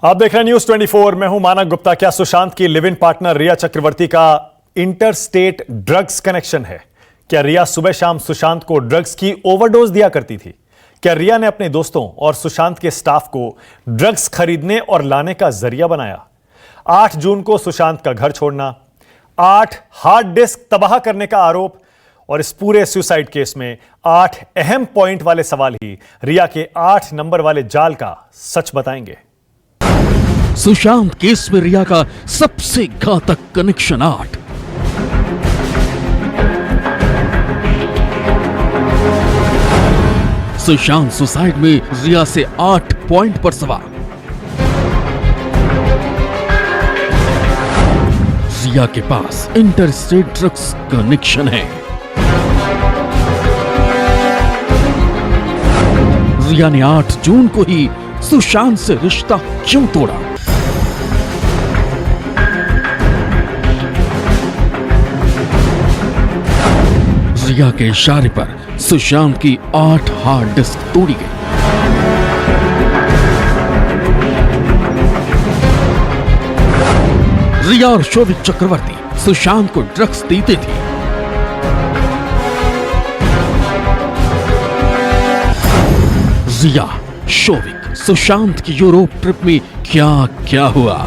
आप देख रहे हैं न्यूज 24। मैं हूं मानक गुप्ता। क्या सुशांत की लिव इन पार्टनर रिया चक्रवर्ती का इंटरस्टेट ड्रग्स कनेक्शन है? क्या रिया सुबह शाम सुशांत को ड्रग्स की ओवरडोज दिया करती थी? क्या रिया ने अपने दोस्तों और सुशांत के स्टाफ को ड्रग्स खरीदने और लाने का जरिया बनाया? 8 जून को सुशांत का घर छोड़ना, 8 हार्ड डिस्क तबाह करने का आरोप और इस पूरे सुसाइड केस में 8 अहम पॉइंट वाले सवाल ही रिया के 8 नंबर वाले जाल का सच बताएंगे। सुशांत केस में रिया का सबसे घातक कनेक्शन 8। सुशांत सुसाइड में रिया से 8 पॉइंट पर सवाल। रिया के पास इंटरस्टेट ड्रग्स कनेक्शन है। रिया ने 8 जून को ही सुशांत से रिश्ता क्यों तोड़ा? रिया के इशारे पर सुशांत की 8 हार्ड डिस्क तोड़ी गई। रिया और शोविक चक्रवर्ती सुशांत को ड्रग्स देते थे। रिया, शोविक, सुशांत की यूरोप ट्रिप में क्या क्या हुआ?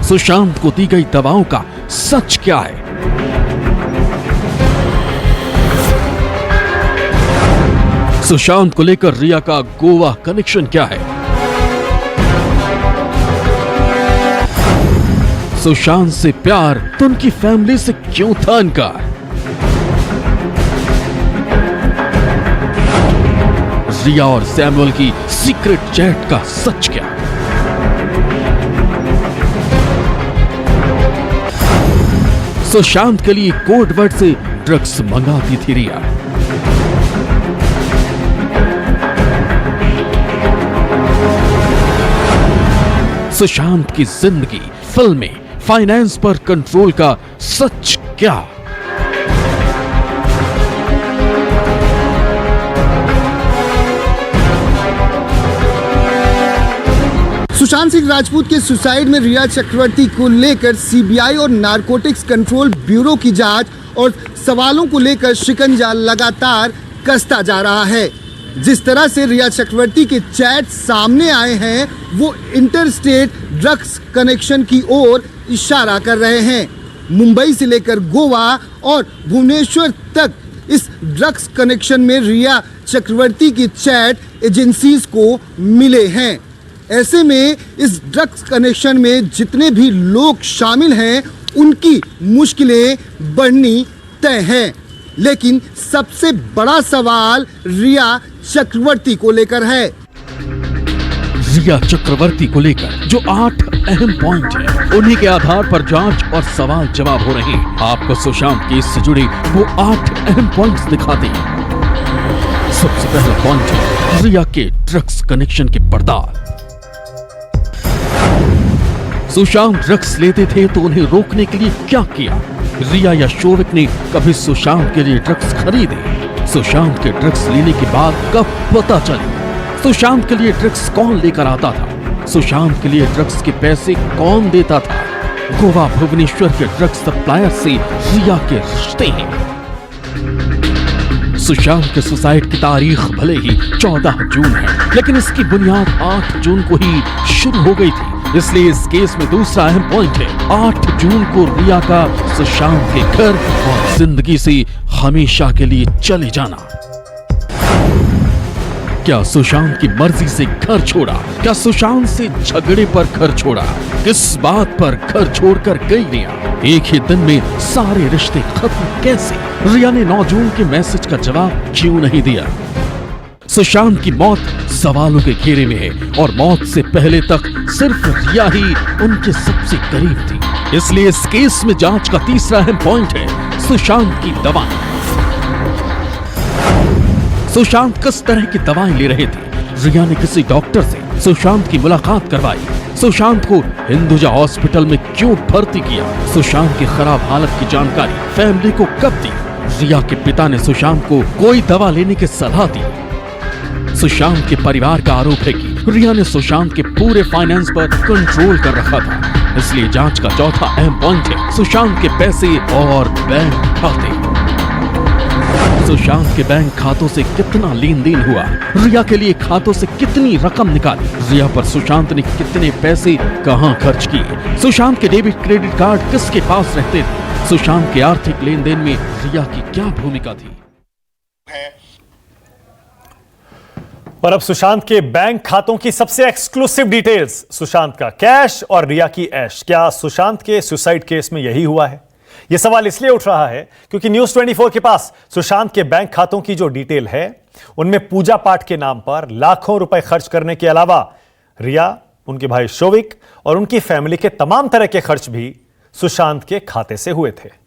सुशांत को दी गई दवाओं का सच क्या है? सुशांत को लेकर रिया का गोवा कनेक्शन क्या है? सुशांत से प्यार तो उनकी फैमिली से क्यों था इनकार? रिया और सैमुअल की सीक्रेट चैट का सच क्या? सुशांत के लिए कोड वर्ड से ड्रग्स मंगाती थी रिया। सुशांत की जिंदगी, फिल्में, फाइनेंस पर कंट्रोल का सच क्या? सुशांत सिंह राजपूत के सुसाइड में रिया चक्रवर्ती को लेकर सीबीआई और नारकोटिक्स कंट्रोल ब्यूरो की जांच और सवालों को लेकर शिकंजा लगातार कसता जा रहा है। जिस तरह से रिया चक्रवर्ती के चैट सामने आए हैं वो इंटरस्टेट ड्रग्स कनेक्शन की ओर इशारा कर रहे हैं। मुंबई से लेकर गोवा और भुवनेश्वर तक इस ड्रग्स कनेक्शन में रिया चक्रवर्ती की चैट एजेंसीज को मिले हैं। ऐसे में इस ड्रग्स कनेक्शन में जितने भी लोग शामिल हैं उनकी मुश्किलें बढ़नी तय हैं। लेकिन सबसे बड़ा सवाल रिया चक्रवर्ती को लेकर है। रिया चक्रवर्ती को लेकर जो 8 अहम पॉइंट हैं, उन्हीं के आधार पर जांच और सवाल जवाब हो रहे हैं। आपको सुशांत केस से जुड़े वो 8 अहम पॉइंट्स दिखाते हैं। सबसे पहला पॉइंट है रिया के ड्रग्स कनेक्शन के पर्दार। सुशांत ड्रग्स लेते थे तो उन्हें रोकने के लिए क्या किया? रिया या शोविक ने कभी सुशांत के लिए ड्रग्स खरीदे? सुशांत के ड्रग्स लेने के बाद कब पता चले? सुशांत के लिए ड्रग्स कौन लेकर आता था? सुशांत के लिए ड्रग्स के पैसे कौन देता था? गोवा भुवनेश्वर के ड्रग्स सप्लायर से रिया के रिश्ते हैं। सुशांत के सुसाइड की तारीख भले ही 14 जून है, लेकिन इसकी बुनियाद 8 जून को ही शुरू हो गई थी। इसलिए इस केस में दूसरा अहम पॉइंट है 8 जून को रिया का सुशांत के घर और जिंदगी से हमेशा के लिए चले जाना। क्या सुशांत की मर्जी से घर छोड़ा? क्या सुशांत से झगड़े पर घर छोड़ा? किस बात पर घर छोड़कर गई रिया? एक ही दिन में सारे रिश्ते खत्म कैसे? रिया ने 9 जून के मैसेज का जवाब क्यों नहीं दिया? सुशांत की मौत सवालों के घेरे में है और मौत से पहले तक सिर्फ रिया ही उनके सबसे करीब थी। इसलिए इस केस में जांच का तीसरा अहम पॉइंट है सुशांत की दवाएं। सुशांत किस तरह की दवाएं ले रहे थे? रिया ने किसी डॉक्टर से सुशांत की मुलाकात करवाई। सुशांत को हिंदुजा हॉस्पिटल में क्यों भर्ती किया? सुशांत की खराब हालत की जानकारी फैमिली को कब दी? रिया के पिता ने सुशांत को कोई दवा लेने की सलाह दी? सुशांत के परिवार का आरोप है कि रिया ने सुशांत के पूरे फाइनेंस पर कंट्रोल कर रखा था। इसलिए जांच का चौथा अहम पॉइंट है सुशांत के पैसे और बैंक खाते। सुशांत के बैंक खातों से कितना लेन देन हुआ, रिया के लिए खातों से कितनी रकम निकाली, रिया पर सुशांत ने कितने पैसे कहां खर्च किए, सुशांत के डेबिट क्रेडिट कार्ड किसके पास रहते थे, सुशांत के आर्थिक लेन देन में रिया की क्या भूमिका थी। और अब सुशांत के बैंक खातों की सबसे एक्सक्लूसिव डिटेल्स, सुशांत का कैश और रिया की ऐश। क्या सुशांत के सुसाइड केस में यही हुआ है? यह सवाल इसलिए उठ रहा है क्योंकि न्यूज 24 के पास सुशांत के बैंक खातों की जो डिटेल है उनमें पूजा पाठ के नाम पर लाखों रुपए खर्च करने के अलावा रिया, उनके भाई शोविक और उनकी फैमिली के तमाम तरह के खर्च भी सुशांत के खाते से हुए थे।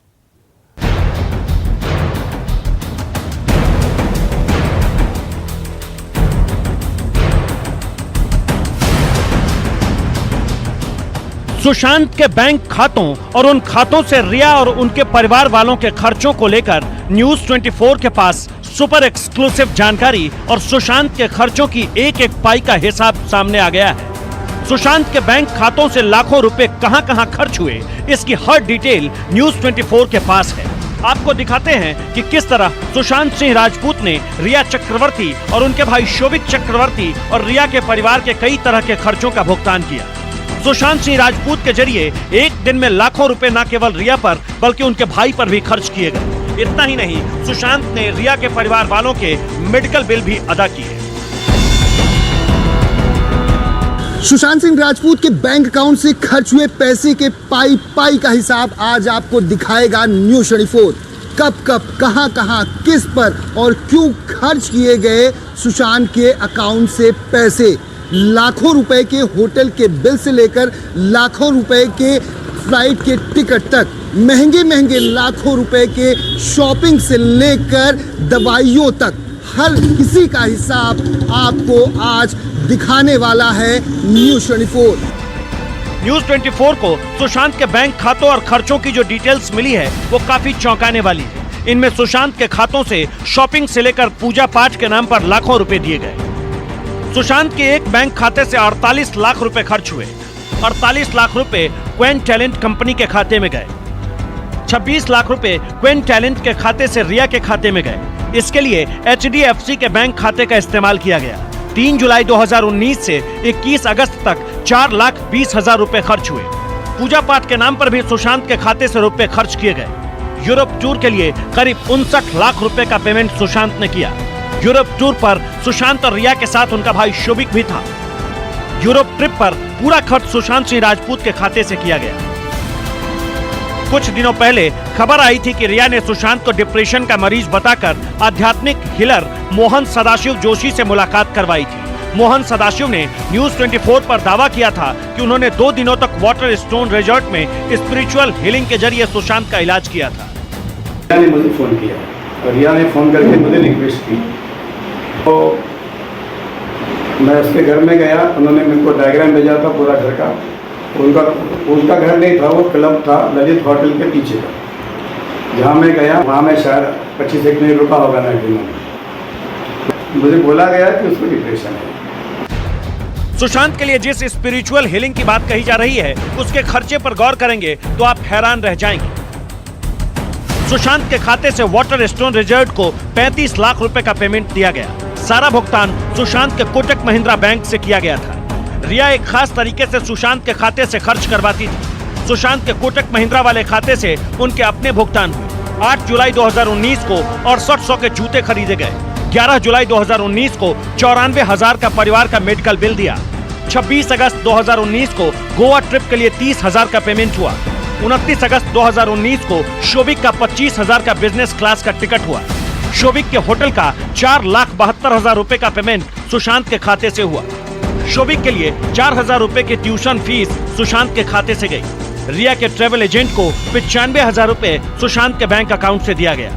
सुशांत के बैंक खातों और उन खातों से रिया और उनके परिवार वालों के खर्चों को लेकर न्यूज 24 के पास सुपर एक्सक्लूसिव जानकारी और सुशांत के खर्चों की एक एक पाई का हिसाब सामने आ गया है। सुशांत के बैंक खातों से लाखों रुपए कहां-कहां खर्च हुए, इसकी हर डिटेल न्यूज 24 के पास है। आपको दिखाते हैं कि किस तरह सुशांत सिंह राजपूत ने रिया चक्रवर्ती और उनके भाई शोविक चक्रवर्ती और रिया के परिवार के कई तरह के खर्चों का भुगतान किया। सुशांत सिंह राजपूत के जरिए एक दिन में लाखों रुपए न केवल रिया पर बल्कि उनके भाई पर भी खर्च किए गए। इतना ही नहीं, सुशांत ने रिया के परिवार वालों के मेडिकल बिल भी अदा किए। सुशांत सिंह राजपूत के बैंक अकाउंट से खर्च हुए पैसे के पाई पाई का हिसाब आज आपको दिखाएगा न्यूज 24। कब कब कहां कहां किस पर और क्यों खर्च किए गए सुशांत के अकाउंट से पैसे। लाखों रुपए के होटल के बिल से लेकर लाखों रुपए के फ्लाइट के टिकट तक, महंगे महंगे लाखों रुपए के शॉपिंग से लेकर दवाइयों तक, हर किसी का हिसाब आपको आज दिखाने वाला है न्यूज 24। न्यूज 24 को सुशांत के बैंक खातों और खर्चों की जो डिटेल्स मिली है वो काफी चौंकाने वाली है। इनमें सुशांत के खातों से शॉपिंग से लेकर पूजा पाठ के नाम पर लाखों रुपए दिए गए। सुशांत के एक बैंक खाते से 48 लाख रुपए खर्च हुए। 48 लाख रुपए क्वेन टैलेंट कंपनी के खाते में गए। 26 लाख रुपए क्वेन टैलेंट के खाते से रिया के खाते में गए। इसके लिए HDFC के बैंक खाते का इस्तेमाल किया गया। 3 जुलाई 2019 से 21 अगस्त तक 4,20,000 रुपए खर्च हुए। पूजा पाठ के नाम पर भी सुशांत के खाते से रुपए खर्च किए गए। यूरोप टूर के लिए करीब 59 लाख रुपए का पेमेंट सुशांत ने किया। यूरोप टूर पर सुशांत और रिया के साथ उनका भाई शोविक भी था। यूरोप ट्रिप पर पूरा खर्च सुशांत सिंह राजपूत के खाते से किया गया। कुछ दिनों पहले खबर आई थी कि रिया ने सुशांत को डिप्रेशन का मरीज बताकर आध्यात्मिक हीलर मोहन सदाशिव जोशी से मुलाकात करवाई थी। मोहन सदाशिव ने न्यूज 24 पर दावा किया था कि उन्होंने 2 दिनों तक वाटर स्टोन रिजॉर्ट में स्पिरिचुअल हीलिंग के जरिए सुशांत का इलाज किया था। रिया ने मुझे फोन किया और रिया ने फोन करके मुझे रिक्वेस्ट की, तो मैं उसके घर में गया। उन्होंने मेरे को डायग्राम भेजा था पूरा घर का। उनका घर नहीं था, वो क्लब था ललित होटल के पीछे का। जहाँ मैं गया वहाँ मैं शायद 25 मिनट रुका होगा नाइट में। मुझे बोला गया कि उसको डिप्रेशन है। सुशांत के लिए जिस स्पिरिचुअल हीलिंग की बात कही जा रही है उसके खर्चे पर गौर करेंगे तो आप हैरान रह जाएंगे। सुशांत के खाते से वाटर स्टोन रिजॉर्ट को 35 लाख रुपए का पेमेंट दिया गया। सारा भुगतान सुशांत के कोटक महिंद्रा बैंक से किया गया था। रिया एक खास तरीके से सुशांत के खाते से खर्च करवाती थी। सुशांत के कोटक महिंद्रा वाले खाते से उनके अपने भुगतान हुए। 8 जुलाई 2019 को 6800 के जूते खरीदे गए। 11 जुलाई 2019 को 94,000 का परिवार का मेडिकल बिल दिया। 26 अगस्त 2019 को गोवा ट्रिप के लिए 30,000 का पेमेंट हुआ। 29 अगस्त 2019 को शोविक का 25,000 का बिजनेस क्लास का टिकट हुआ। शोविक के होटल का 4,72,000 रुपए का पेमेंट सुशांत के खाते से हुआ। शोविक के लिए 4,000 रुपए की ट्यूशन फीस सुशांत के खाते से गई। रिया के ट्रेवल एजेंट को 95,000 रुपए सुशांत के बैंक अकाउंट से दिया गया।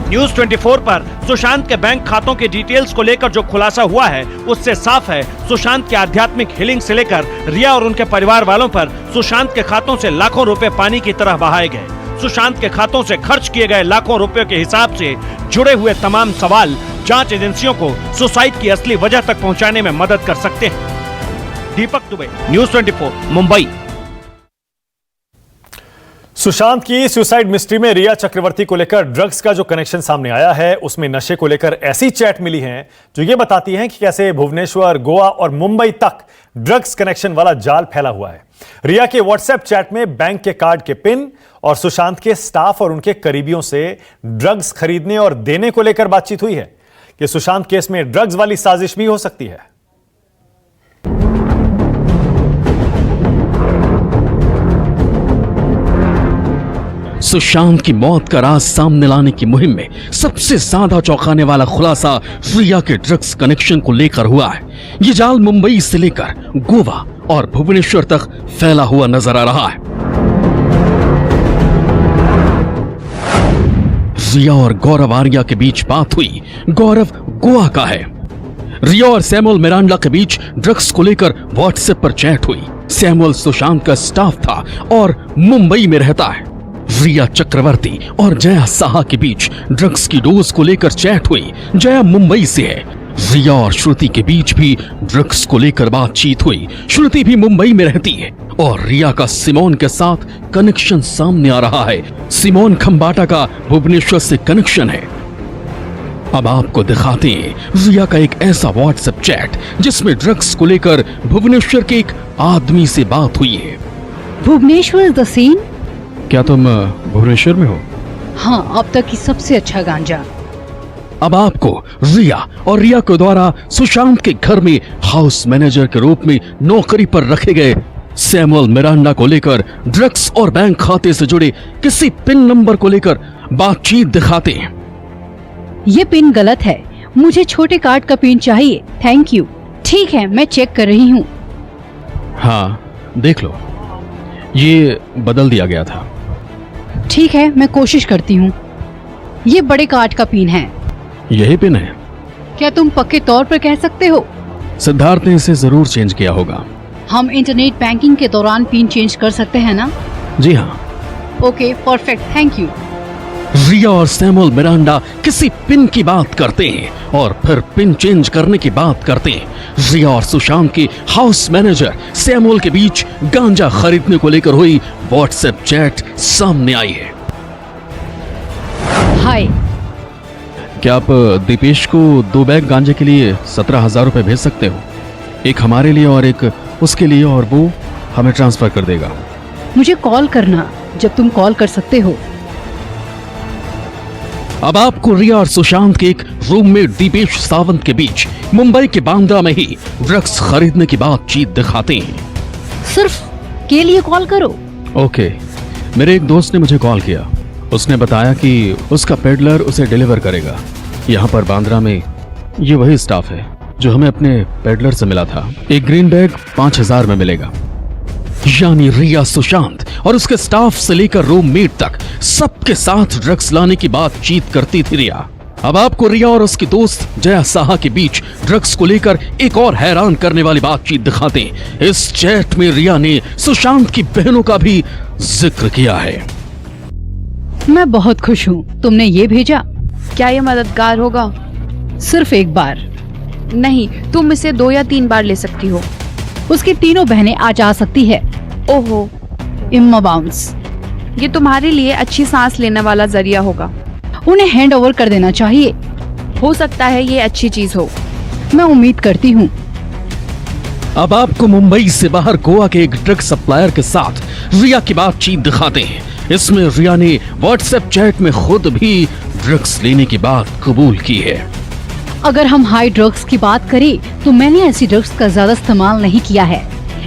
न्यूज 24 पर सुशांत के बैंक खातों के डिटेल्स को लेकर जो खुलासा हुआ है उससे साफ है सुशांत के आध्यात्मिक हीलिंग से लेकर रिया और उनके परिवार वालों पर सुशांत के खातों से लाखों रुपए पानी की तरह बहाए गए। सुशांत के खातों से खर्च किए गए लाखों रुपयों के हिसाब से जुड़े हुए तमाम सवाल जांच एजेंसियों को सुसाइड की असली वजह तक पहुंचाने में मदद कर सकते हैं। दीपक दुबे, न्यूज़ 24, मुंबई। सुशांत की सुसाइड मिस्ट्री में रिया चक्रवर्ती को लेकर ड्रग्स का जो कनेक्शन सामने आया है, उसमें नशे को लेकर ऐसी चैट मिली है जो ये बताती है कि कैसे भुवनेश्वर, गोवा और मुंबई तक ड्रग्स कनेक्शन वाला जाल फैला हुआ है। रिया के व्हाट्सएप चैट में बैंक के कार्ड के पिन और सुशांत के स्टाफ और उनके करीबियों से ड्रग्स खरीदने और देने को लेकर बातचीत हुई है कि सुशांत केस में ड्रग्स वाली साजिश भी हो सकती है। सुशांत की मौत का राज सामने लाने की मुहिम में सबसे ज्यादा चौंकाने वाला खुलासा रिया के ड्रग्स कनेक्शन को लेकर हुआ है। ये जाल मुंबई से लेकर गोवा और भुवनेश्वर तक फैला हुआ नजर आ रहा है। रिया और गौरव आर्या के बीच बात हुई। गौरव गोवा का है। रिया और सैमुअल मिरांडा के बीच ड्रग्स को लेकर व्हाट्सएप पर चैट हुई। सैमुअल सुशांत का स्टाफ था और मुंबई में रहता है। रिया चक्रवर्ती और जया साहा के बीच ड्रग्स की डोज को लेकर चैट हुई। जया मुंबई से है। रिया और श्रुति के बीच भी ड्रग्स को लेकर बातचीत हुई। श्रुति भी मुंबई में रहती है और रिया का सिमोन के साथ कनेक्शन सामने आ रहा है। सिमोन खंबाटा का भुवनेश्वर से कनेक्शन है। अब आपको दिखाते हैं रिया का एक ऐसा व्हाट्सएप चैट जिसमें ड्रग्स को लेकर भुवनेश्वर के एक आदमी से बात हुई है। Bhubaneswar the scene. क्या तुम भुवनेश्वर में हो? हाँ, अब तक की सबसे अच्छा गांजा। अब आपको रिया और रिया के द्वारा सुशांत के घर में हाउस मैनेजर के रूप में नौकरी पर रखे गए सैमुअल मिरांडा को लेकर ड्रग्स और बैंक खाते से जुड़े किसी पिन नंबर को लेकर बातचीत दिखाते हैं। ये पिन गलत है, मुझे छोटे कार्ड का पिन चाहिए, थैंक यू। ठीक है, मैं चेक कर रही हूँ। हाँ, देख लो, ये बदल दिया गया था। ठीक है, मैं कोशिश करती हूँ। ये बड़े कार्ड का पिन है। यही पिन है? क्या तुम पक्के तौर पर कह सकते हो? सिद्धार्थ ने इसे जरूर चेंज किया होगा। हम इंटरनेट बैंकिंग के दौरान पिन चेंज कर सकते हैं ना? जी हाँ। Okay, perfect, thank you. Riya और सैमुअल मिरांडा किसी पिन की बात करते हैं और फिर पिन चेंज करने की बात करते हैं। रिया और सुशांत के हाउस मैनेजर सैमुअल के बीच गांजा खरीदने को लेकर हुई व्हाट्सएप चैट सामने आई है। हाय, क्या आप दीपेश को 2 बैग गांजे के लिए 17,000 रुपए भेज सकते हो? एक हमारे लिए और एक उसके लिए, और वो हमें ट्रांसफर कर देगा। मुझे कॉल करना जब तुम कॉल कर सकते हो। अब आपको रिया और सुशांत के एक रूममेट दीपेश सावंत के बीच मुंबई के बांद्रा में ही ड्रग्स खरीदने की बातचीत दिखाते हैं। सिर्फ के लिए कॉल करो। ओके, मेरे एक दोस्त ने मुझे कॉल किया। उसने बताया कि उसका पेडलर उसे डिलीवर करेगा। यहाँ पर बांद्रा में ये वही स्टाफ है जो हमें अपने पेडलर से मिला था। एक ग्रीन बैग 5,000 में मिलेगा। यानी रिया, सुशांत और उसके स्टाफ से लेकर रूममेट तक सबके साथ ड्रग्स लाने की बातचीत करती थी रिया। अब आपको रिया और उसकी दोस्त जया साहा के बीच ड्रग्स को लेकर एक और हैरान करने वाली बातचीत दिखाते हैं। इस चैट में रिया ने सुशांत की बहनों का भी जिक्र किया है। मैं बहुत खुश हूँ तुमने ये भेजा। क्या ये मददगार होगा? सिर्फ एक बार नहीं, तुम इसे 2 या 3 बार ले सकती हो। उसकी तीनों बहनें आज आ सकती है। ओहो, इम्मा बाउंस। ये तुम्हारे लिए अच्छी सांस लेने वाला जरिया होगा। उन्हें हैंड ओवर कर देना चाहिए। हो सकता है ये अच्छी चीज हो। मैं उम्मीद करती हूँ। अब आपको मुंबई से बाहर गोवा के एक ड्रग सप्लायर के साथ रिया की बातचीत दिखाते हैं। इसमें रिया ने व्हाट्सएप चैट में खुद भी ड्रग्स लेने की बात कबूल की है। अगर हम हाई ड्रग्स की बात करें तो मैंने ऐसी ड्रग्स का ज्यादा इस्तेमाल नहीं किया है।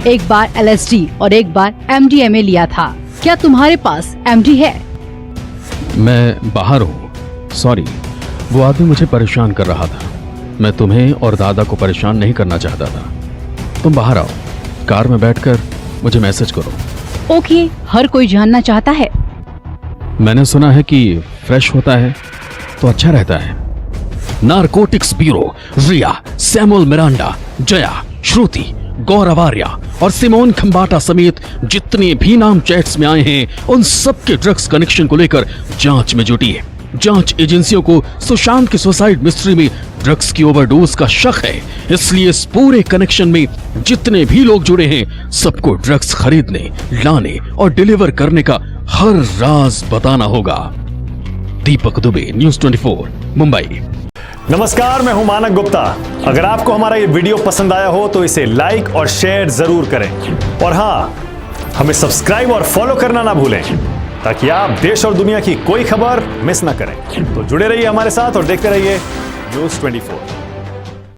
एक बार LSD और एक बार MDMA लिया था। क्या तुम्हारे पास MD है? मैं बाहर हूँ, सॉरी। वो आदमी मुझे परेशान कर रहा था। मैं तुम्हें और दादा को परेशान नहीं करना चाहता था। तुम बाहर आओ, कार में बैठकर मुझे मैसेज करो। ओके, हर कोई जानना चाहता है। मैंने सुना है कि फ्रेश होता है तो अच्छा रहता है। नारकोटिक्स ब्यूरो रिया, सैमुअल मिरांडा, जया, श्रुति, गौरव आर्या और सिमोन खंबाटा समेत जितने भी नाम चैट्स में आए हैं उन सबके ड्रग्स कनेक्शन को लेकर जांच में जुटी है। जांच एजेंसियों को सुशांत की सुसाइड मिस्ट्री में ड्रग्स की ओवरडोज का शक है, इसलिए इस पूरे कनेक्शन में जितने भी लोग जुड़े हैं सबको ड्रग्स खरीदने, लाने और डिलीवर करने का हर राज बताना होगा। दीपक दुबे, न्यूज़ 24, मुंबई। नमस्कार, मैं हूं मानक गुप्ता। अगर आपको हमारा ये वीडियो पसंद आया हो तो इसे लाइक और शेयर जरूर करें और हां, हमें सब्सक्राइब और फॉलो करना ना भूलें ताकि आप देश और दुनिया की कोई खबर मिस ना करें। तो जुड़े रहिए हमारे साथ और देखते रहिए न्यूज़ 24।